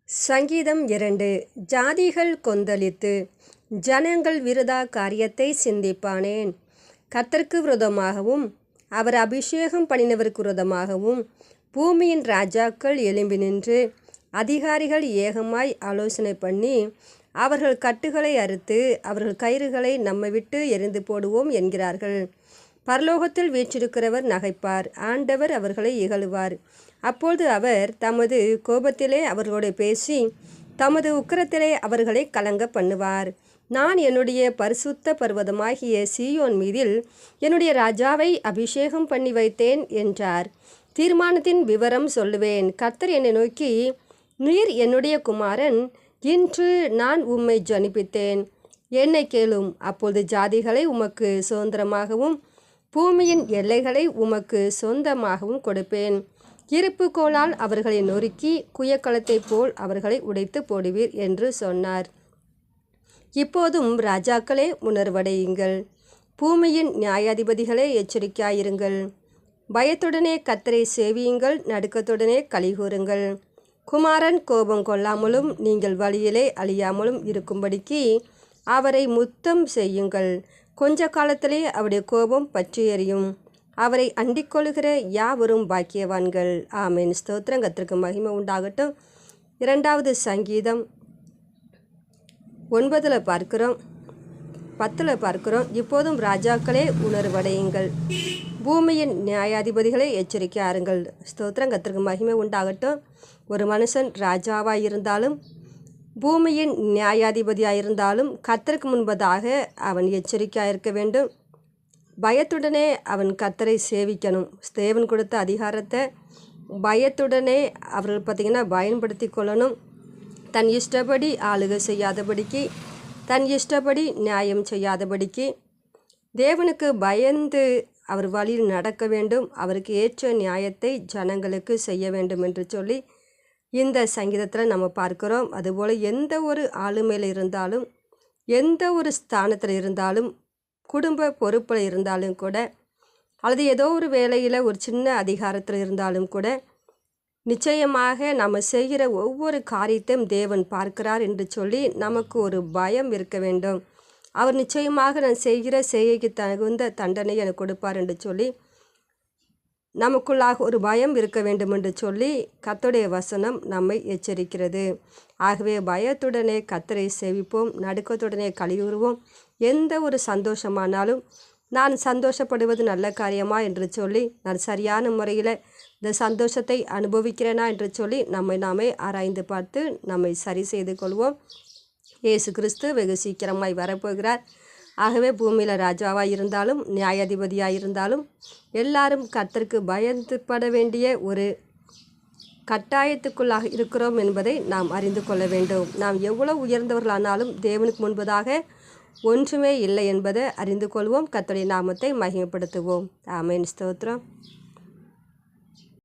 சங்கீதம் 2. ஜாதிகள் கொந்தளித்து ஜனங்கள் விருதா காரியத்தை சிந்திப்பானேன். கர்த்தருக்கு விரோதமாகவும் அவர் அபிஷேகம் பண்ணினவருக்கு விரோதமாகவும் பூமியின் ராஜாக்கள் எழும்பி நின்று அதிகாரிகள் ஏகமாய் ஆலோசனை பண்ணி அவர்கள் கட்டுகளை அறுத்து அவர்கள் கயிறுகளை நம்மை விட்டு எறிந்து போடுவோம் என்கிறார்கள். பரலோகத்தில் வீற்றிருக்கிறவர் நகைப்பார், ஆண்டவர் அவர்களை இகழுவார். அப்பொழுது அவர் தமது கோபத்திலே அவர்களோடு பேசி தமது உக்கிரத்திலே அவர்களை கலங்க பண்ணுவார். நான் என்னுடைய பரிசுத்த பர்வதமாகிய சீயோன் மீதில் என்னுடைய ராஜாவை அபிஷேகம் பண்ணி வைத்தேன் என்றார். தீர்மானத்தின் விவரம் சொல்லுவேன். கர்த்தர் என்னை நோக்கி, நீர் என்னுடைய குமாரன், இன்று நான் உம்மை ஜனிப்பித்தேன், என்னை கேளும். அப்பொழுது ஜாதிகளை உமக்கு சுதந்திரமாகவும் பூமியின் எல்லைகளை உமக்கு சொந்தமாகவும் கொடுப்பேன். இருப்பு கோலால் அவர்களை நொறுக்கி குயக்களத்தை போல் அவர்களை உடைத்து போடுவீர் என்று சொன்னார். இப்போதும் ராஜாக்களே உணர்வடையுங்கள், பூமியின் நியாயாதிபதிகளே எச்சரிக்கையாயிருங்கள். பயத்துடனே கர்த்தரை சேவியுங்கள், நடுக்கத்துடனே கலிகூறுங்கள். குமாரன் கோபம் கொள்ளாமலும் நீங்கள் வழியிலே அழியாமலும் இருக்கும்படிக்கு அவரை முத்தம் செய்யுங்கள். கொஞ்ச காலத்திலே அவருடைய கோபம் பற்றி எறியும். அவரை அண்டிக்கொள்கிற யாவரும் பாக்கியவான்கள். ஆமென். ஸ்தோத்திரம். கர்த்தருக்கு மகிமை உண்டாகட்டும். 2வது சங்கீதம் 9 பார்க்கிறோம், 10 பார்க்கிறோம். இப்போதும் ராஜாக்களே உணர்வடையுங்கள், பூமியின் நியாயாதிபதிகளே எச்சரிக்கையாருங்கள். ஸ்தோத்திரம். கர்த்தருக்கு மகிமை உண்டாகட்டும். ஒரு மனுஷன் ராஜாவாக இருந்தாலும் பூமியின் நியாயாதிபதியாக இருந்தாலும் கர்த்தருக்கு முன்பதாக அவன் எச்சரிக்கையாக இருக்க வேண்டும். பயத்துடனே அவன் கர்த்தரை சேவிக்கணும். தேவன் கொடுத்த அதிகாரத்தை பயத்துடனே அவர்கள் பார்த்திங்கன்னா பயன்படுத்தி கொள்ளணும். தன் இஷ்டப்படி ஆளுகை செய்யாதபடிக்கு, தன் இஷ்டப்படி நியாயம் செய்யாதபடிக்கு தேவனுக்கு பயந்து அவர் வழியில் நடக்க வேண்டும். அவருக்கு ஏற்ற நியாயத்தை ஜனங்களுக்கு செய்ய வேண்டும் என்று சொல்லி இந்த சங்கீதத்தில் நம்ம பார்க்குறோம். அதுபோல் எந்த ஒரு ஆளுமையில் இருந்தாலும், எந்த ஒரு ஸ்தானத்தில் இருந்தாலும், குடும்ப பொறுப்பில் இருந்தாலும் கூட, அல்லது ஏதோ ஒரு வேலையில் ஒரு சின்ன அதிகாரத்தில் இருந்தாலும் கூட, நிச்சயமாக நம்ம செய்கிற ஒவ்வொரு காரியத்தையும் தேவன் பார்க்கிறார் என்று சொல்லி நமக்கு ஒரு பயம் இருக்க வேண்டும். அவர் நிச்சயமாக நான் செய்கிற செய்கைக்கு தகுந்த தண்டனை எனக்கு கொடுப்பார் என்று சொல்லி நமக்குள்ளாக ஒரு பயம் இருக்க வேண்டும் என்று சொல்லி கர்த்தருடைய வசனம் நம்மை எச்சரிக்கிறது. ஆகவே பயத்துடனே கர்த்தரை சேவிப்போம், நடுக்கத்துடனே கலியுறுவோம். எந்த ஒரு சந்தோஷமானாலும் நான் சந்தோஷப்படுவது நல்ல காரியமா என்று சொல்லி, நான் சரியான முறையில் இந்த சந்தோஷத்தை அனுபவிக்கிறேனா என்று சொல்லி நாமே ஆராய்ந்து பார்த்து நம்மை சரி செய்து கொள்வோம். இயேசு கிறிஸ்து வெகு சீக்கிரமாய் வரப்போகிறார். ஆகவே பூமியில் ராஜாவாக இருந்தாலும் நியாயாதிபதியாக இருந்தாலும் எல்லாரும் கர்த்தருக்கு பயந்துபட வேண்டிய ஒரு கட்டாயத்துக்குள்ளாக இருக்கிறோம் என்பதை நாம் அறிந்து கொள்ள வேண்டும். நாம் எவ்வளவு உயர்ந்தவர்களானாலும் தேவனுக்கு முன்பதாக ஒன்றுமே இல்லை என்பதை அறிந்து கொள்வோம். கர்த்தருடைய நாமத்தை மகிமைப்படுத்துவோம். ஆமென். ஸ்தோத்திரம்.